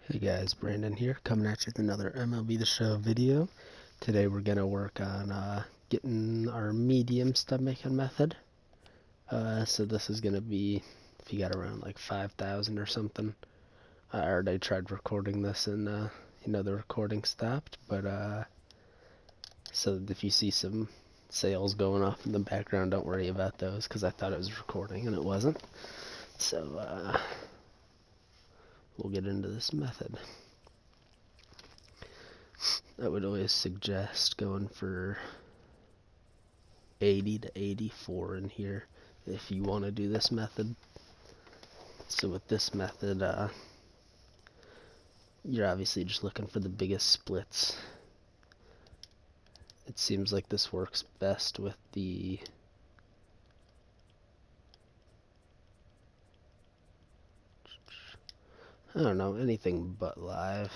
Hey guys, Brandon here, coming at you with another Mlb the Show video. Today we're going to work on getting our medium stub making method. So this is going to be, if you got around like 5,000 or something. I already tried recording this and, the recording stopped. But, so if you see some sales going off in the background, don't worry about those, because I thought it was recording and it wasn't. So, we'll get into this method. I would always suggest going for 80 to 84 in here if you want to do this method. So with this method, you're obviously just looking for the biggest splits. It seems like this works best with the I don't know, anything but live.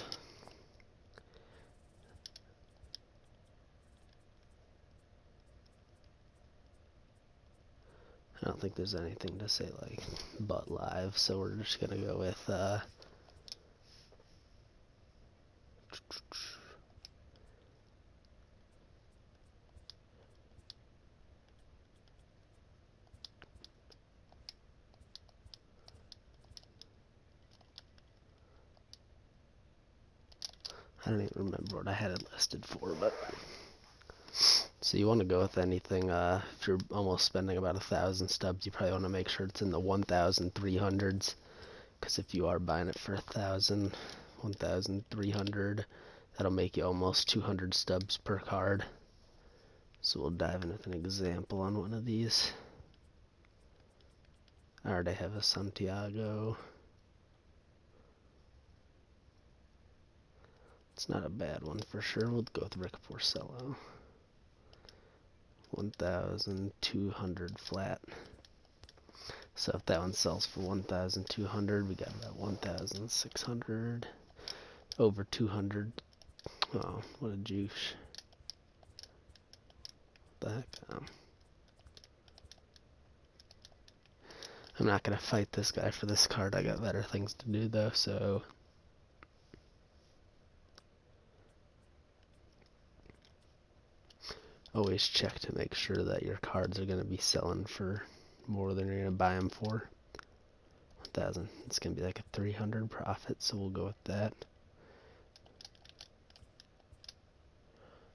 I don't think there's anything to say like but live, so we're just gonna go with I don't even remember what I had it listed for, but so you want to go with anything, if you're almost spending about 1,000 stubs, you probably want to make sure it's in the 1,300s, because if you are buying it for 1,000, 1,300, that'll make you almost 200 stubs per card. So we'll dive in with an example on one of these. I already have a Santiago. It's not a bad one for sure. We'll go with Rick Porcello. 1,200 flat. So if that one sells for 1,200, we got about 1,600. Over 200. Oh, what a juice. What the heck? I'm not going to fight this guy for this card. I got better things to do though, so always check to make sure that your cards are going to be selling for more than you're going to buy them for. 1,000. It's going to be like a 300 profit, so we'll go with that.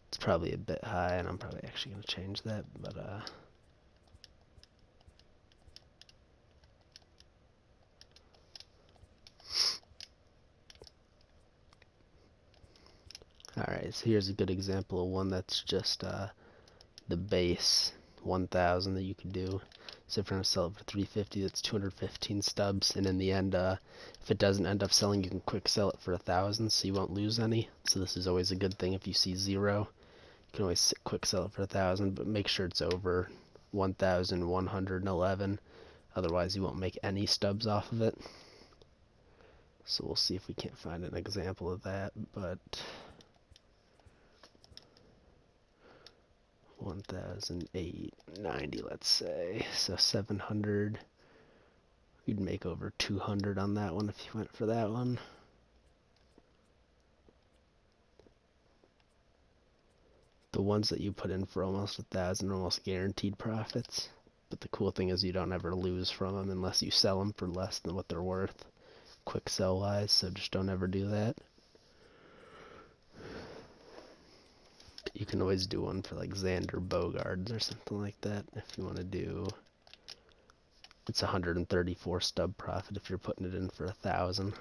It's probably a bit high, and I'm probably actually going to change that, but alright, so here's a good example of one that's just the base 1,000 that you could do. So if you're going to sell it for 350, that's 215 stubs, and in the end, if it doesn't end up selling, you can quick sell it for 1,000, so you won't lose any. So this is always a good thing. If you see 0, you can always quick sell it for 1,000, but make sure it's over 1,111. Otherwise, you won't make any stubs off of it. So we'll see if we can't find an example of that, but 1,890, let's say. So 700. You'd make over 200 on that one if you went for that one. The ones that you put in for almost 1,000 are almost guaranteed profits. But the cool thing is you don't ever lose from them unless you sell them for less than what they're worth, quick sell wise, so just don't ever do that. You can always do one for like Xander Bogaerts or something like that if you want to do. It's 134 stub profit if you're putting it in for 1,000.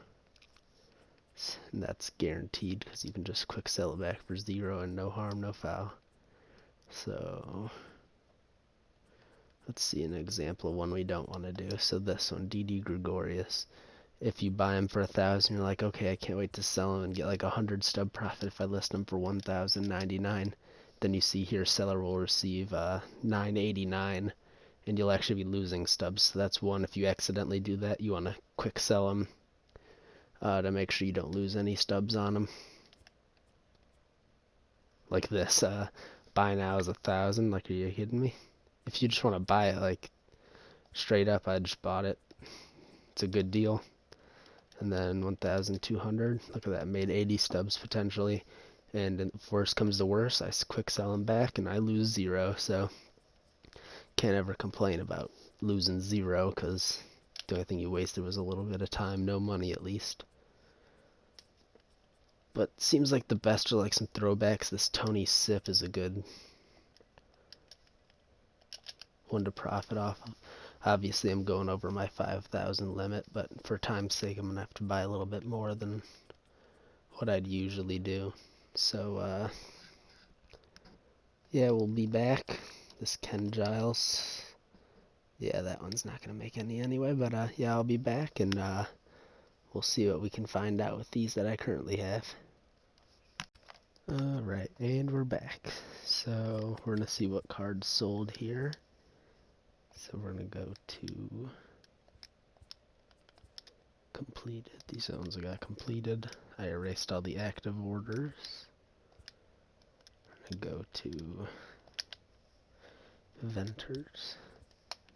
And that's guaranteed because you can just quick sell it back for 0 and no harm, no foul. So let's see an example of one we don't want to do. So this one, DD Gregorius. If you buy him for 1,000, you're like, okay, I can't wait to sell him and get like 100 stub profit if I list him for 1,099. Then you see here, seller will receive 989, and you'll actually be losing stubs. So that's one. If you accidentally do that, you want to quick sell him to make sure you don't lose any stubs on him. Like this, buy now is 1,000. Like, are you kidding me? If you just want to buy it like straight up, I just bought it. It's a good deal. and then 1,200. Look at that, made 80 stubs potentially. And if worse comes to worse, I quick sell them back and I lose 0. So can't ever complain about losing 0, because the only thing you wasted was a little bit of time, no money at least. But seems like the best are like some throwbacks. This Tony Sip is a good one to profit off of. Obviously, I'm going over my 5,000 limit, but for time's sake, I'm going to have to buy a little bit more than what I'd usually do. So, yeah, we'll be back. This Ken Giles. Yeah, that one's not going to make any anyway, but yeah, I'll be back, and we'll see what we can find out with these that I currently have. Alright, and we're back. So, we're going to see what cards sold here. So we're going to go to completed. These ones I got completed. I erased all the active orders. We're going to go to Venters.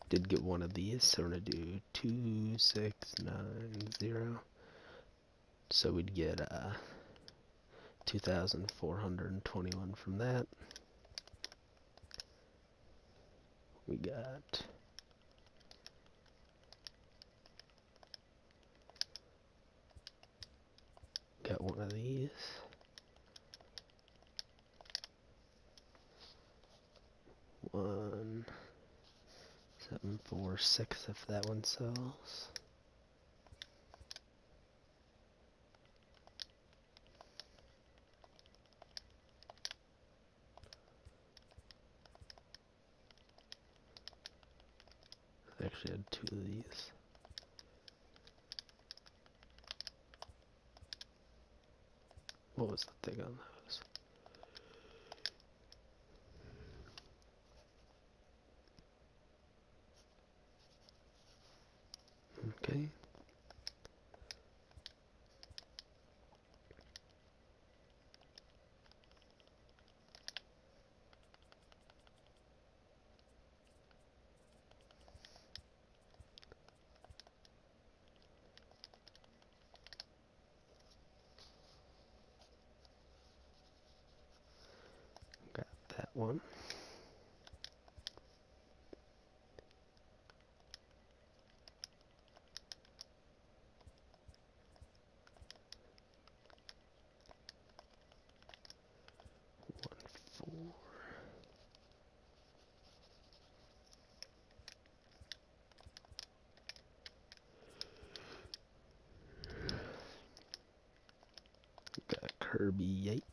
Did get one of these, so we're going to do 2690. So we'd get 2,421 from that. We got one of these. 1,746 if that one sells. I actually had 2 of these. What was the thing on those? Okay. Got that one. Got Kirby Yates.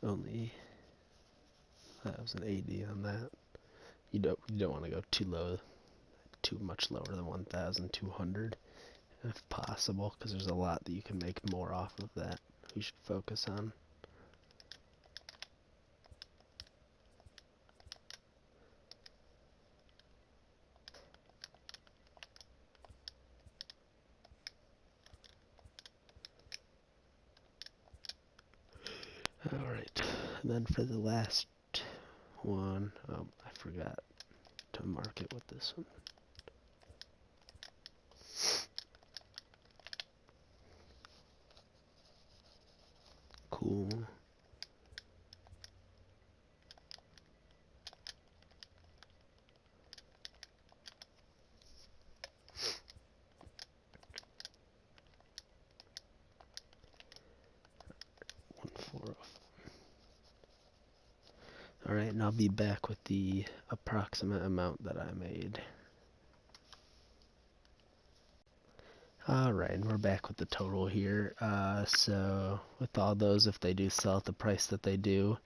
Only 1,080 on that. You don't want to go too low, too much lower than 1,200 if possible, because there's a lot that you can make more off of that. You should focus on. Alright, and then for the last one, I forgot to mark it with this one. Cool. Alright, and I'll be back with the approximate amount that I made. Alright, and we're back with the total here. So, with all those, if they do sell at the price that they do,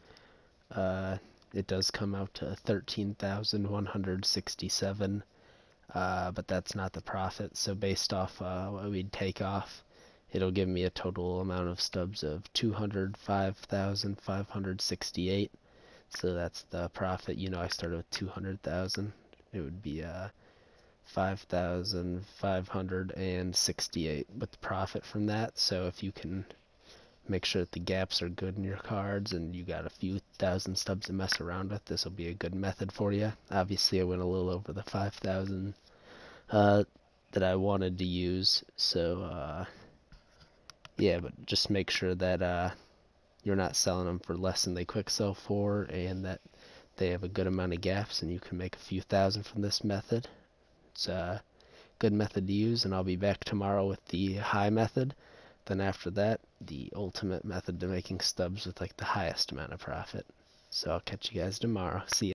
it does come out to 13,167, but that's not the profit. So based off what we'd take off, it'll give me a total amount of stubs of 205,568. So that's the profit. You know, I started with 200,000. It would be 5,568 with the profit from that. So if you can make sure that the gaps are good in your cards and you got a few thousand stubs to mess around with. This will be a good method for you. Obviously I went a little over the 5,000 that I wanted to use, so yeah, but just make sure that you're not selling them for less than they quick sell for, and that they have a good amount of gaps, and you can make a few thousand from this method. It's a good method to use, and I'll be back tomorrow with the high method. Then after that, the ultimate method to making stubs with like the highest amount of profit. So I'll catch you guys tomorrow. See ya.